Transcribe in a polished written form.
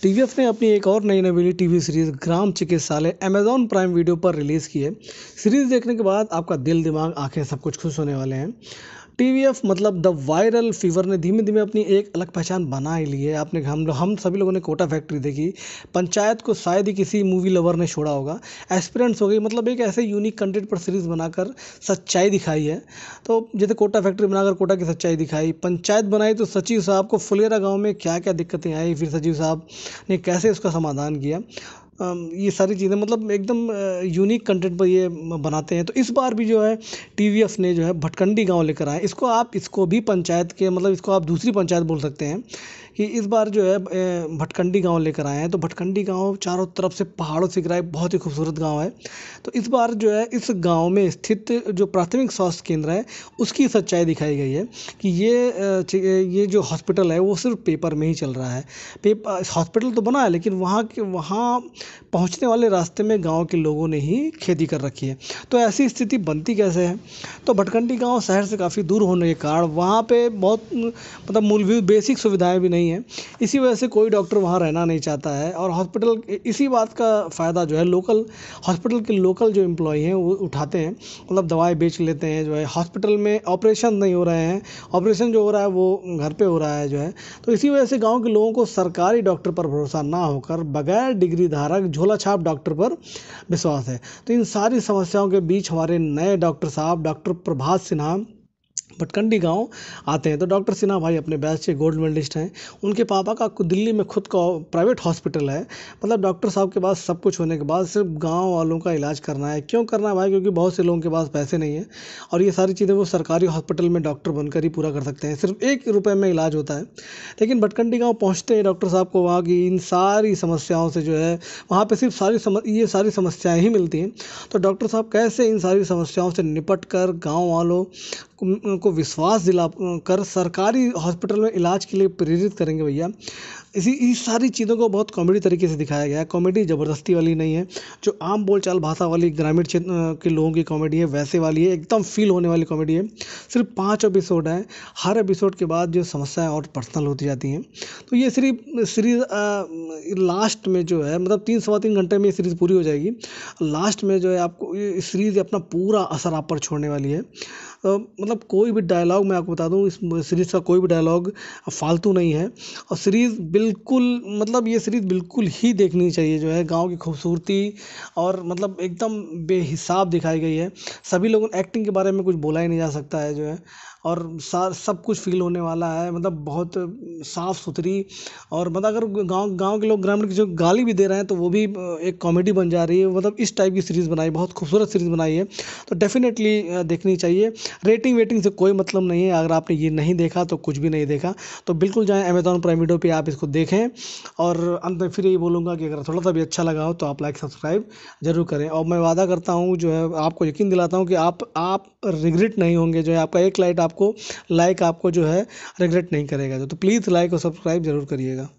TVF ने अपनी एक और नई नवेली टीवी सीरीज ग्राम चिकित्सालय अमेजॉन प्राइम वीडियो पर रिलीज़ की है। सीरीज देखने के बाद आपका दिल दिमाग आंखें सब कुछ खुश होने वाले हैं। टीवीएफ मतलब द वायरल फीवर ने धीमे धीमे अपनी एक अलग पहचान बना ही ली है। आपने हम सभी लोगों ने कोटा फैक्ट्री देखी, पंचायत को शायद ही किसी मूवी लवर ने छोड़ा होगा, एस्पिरेंट्स हो गई, मतलब एक ऐसे यूनिक कंटेंट पर सीरीज बनाकर सच्चाई दिखाई है। तो जैसे कोटा फैक्ट्री बनाकर कोटा की सच्चाई दिखाई, पंचायत बनाई तो सचिव साहब को फुलेरा गांव में क्या क्या दिक्कतें आई, फिर सचिव साहब ने कैसे उसका समाधान किया। ये सारी चीज़ें मतलब एकदम यूनिक कंटेंट पर ये बनाते हैं। तो इस बार भी जो है टीवीएफ ने जो है भटकंडी गांव लेकर आए। इसको भी पंचायत के मतलब इसको आप दूसरी पंचायत बोल सकते हैं कि इस बार जो है भटकंडी गांव लेकर आए हैं। तो भटकंडी गांव चारों तरफ से पहाड़ों से घिरा है, बहुत ही खूबसूरत गांव है। तो इस बार जो है इस गांव में स्थित जो प्राथमिक स्वास्थ्य केंद्र है उसकी सच्चाई दिखाई गई है कि ये जो हॉस्पिटल है वो सिर्फ पेपर में ही चल रहा है। हॉस्पिटल तो बना है लेकिन वहाँ पहुँचने वाले रास्ते में गांव के लोगों ने ही खेती कर रखी है। तो ऐसी स्थिति बनती कैसे है? तो भटकंडी गांव शहर से काफ़ी दूर होने के कारण वहाँ पे बहुत मतलब मूलभूत बेसिक सुविधाएं भी नहीं है। इसी वजह से कोई डॉक्टर वहाँ रहना नहीं चाहता है और हॉस्पिटल इसी बात का फ़ायदा जो है लोकल हॉस्पिटल के लोकल जो एम्प्लॉय हैं वो उठाते हैं, मतलब दवाई बेच लेते हैं। जो है हॉस्पिटल में ऑपरेशन नहीं हो रहे हैं, ऑपरेशन जो हो रहा है वो घर पे हो रहा है जो है। तो इसी वजह से गाँव के लोगों को सरकारी डॉक्टर पर भरोसा ना होकर बगैर डिग्री धारक झोला छाप डॉक्टर पर विश्वास है। तो इन सारी समस्याओं के बीच हमारे नए डॉक्टर साहब डॉक्टर प्रभात सिन्हा भटकंडी गांव आते हैं। तो डॉक्टर सिन्हा भाई अपने बैच के गोल्ड मेडलिस्ट हैं। उनके पापा का दिल्ली में खुद का प्राइवेट हॉस्पिटल है। मतलब डॉक्टर साहब के पास सब कुछ होने के बाद सिर्फ गांव वालों का इलाज करना है। क्यों करना है भाई? क्योंकि बहुत से लोगों के पास पैसे नहीं है और ये सारी चीज़ें वो सरकारी हॉस्पिटल में डॉक्टर बनकर ही पूरा कर सकते हैं। सिर्फ 1 रुपये में इलाज होता है। लेकिन भटकंडी गाँव पहुँचते हैं डॉक्टर साहब को वहाँ की इन सारी समस्याओं से जो है वहाँ पर सिर्फ ये सारी समस्याएँ ही मिलती हैं। तो डॉक्टर साहब कैसे इन सारी समस्याओं से निपट कर गाँव वालों को विश्वास दिला कर सरकारी हॉस्पिटल में इलाज के लिए प्रेरित करेंगे भैया। इस सारी चीज़ों को बहुत कॉमेडी तरीके से दिखाया गया है। कॉमेडी ज़बरदस्ती वाली नहीं है, जो आम बोलचाल भाषा वाली ग्रामीण क्षेत्र के लोगों की कॉमेडी है वैसे वाली है, एकदम फील होने वाली कॉमेडी है। सिर्फ 5 एपिसोड हैं, हर एपिसोड के बाद जो समस्याएं और पर्सनल होती जाती हैं। तो ये सिर्फ सीरीज़ लास्ट में जो है मतलब 3 सवा 3 घंटे में ये सीरीज़ पूरी हो जाएगी। लास्ट में जो है आपको ये सीरीज़ अपना पूरा असर आप पर छोड़ने वाली है। मतलब कोई भी डायलॉग मैं आपको बता दूं, इस सीरीज़ का कोई भी डायलॉग फालतू नहीं है और सीरीज़ बिल्कुल मतलब ये सीरीज़ बिल्कुल ही देखनी चाहिए। जो है गांव की खूबसूरती और मतलब एकदम बेहिसाब दिखाई गई है। सभी लोगों एक्टिंग के बारे में कुछ बोला ही नहीं जा सकता है जो है, और सब कुछ फील होने वाला है। मतलब बहुत साफ़ सुथरी और मतलब अगर गांव के लोग ग्रामीण की जो गाली भी दे रहे हैं तो वो भी एक कॉमेडी बन जा रही है। मतलब इस टाइप की सीरीज़ बनाई, बहुत खूबसूरत सीरीज़ बनाई है। तो डेफिनेटली देखनी चाहिए। रेटिंग वेटिंग से कोई मतलब नहीं है। अगर आपने ये नहीं देखा तो कुछ भी नहीं देखा। तो बिल्कुल जाएँ अमेज़ॉन प्राइम वीडियो पे, आप इसको देखें। और अंत में फिर यही बोलूँगा कि अगर थोड़ा सा भी अच्छा लगा हो तो आप लाइक सब्सक्राइब ज़रूर करें। और मैं वादा करता हूँ जो है आपको यकीन दिलाता हूँ कि आप रिग्रेट नहीं होंगे। जो है आपका एक लाइक आपको जो है रिग्रेट नहीं करेगा। तो प्लीज़ लाइक और सब्सक्राइब ज़रूर करिएगा।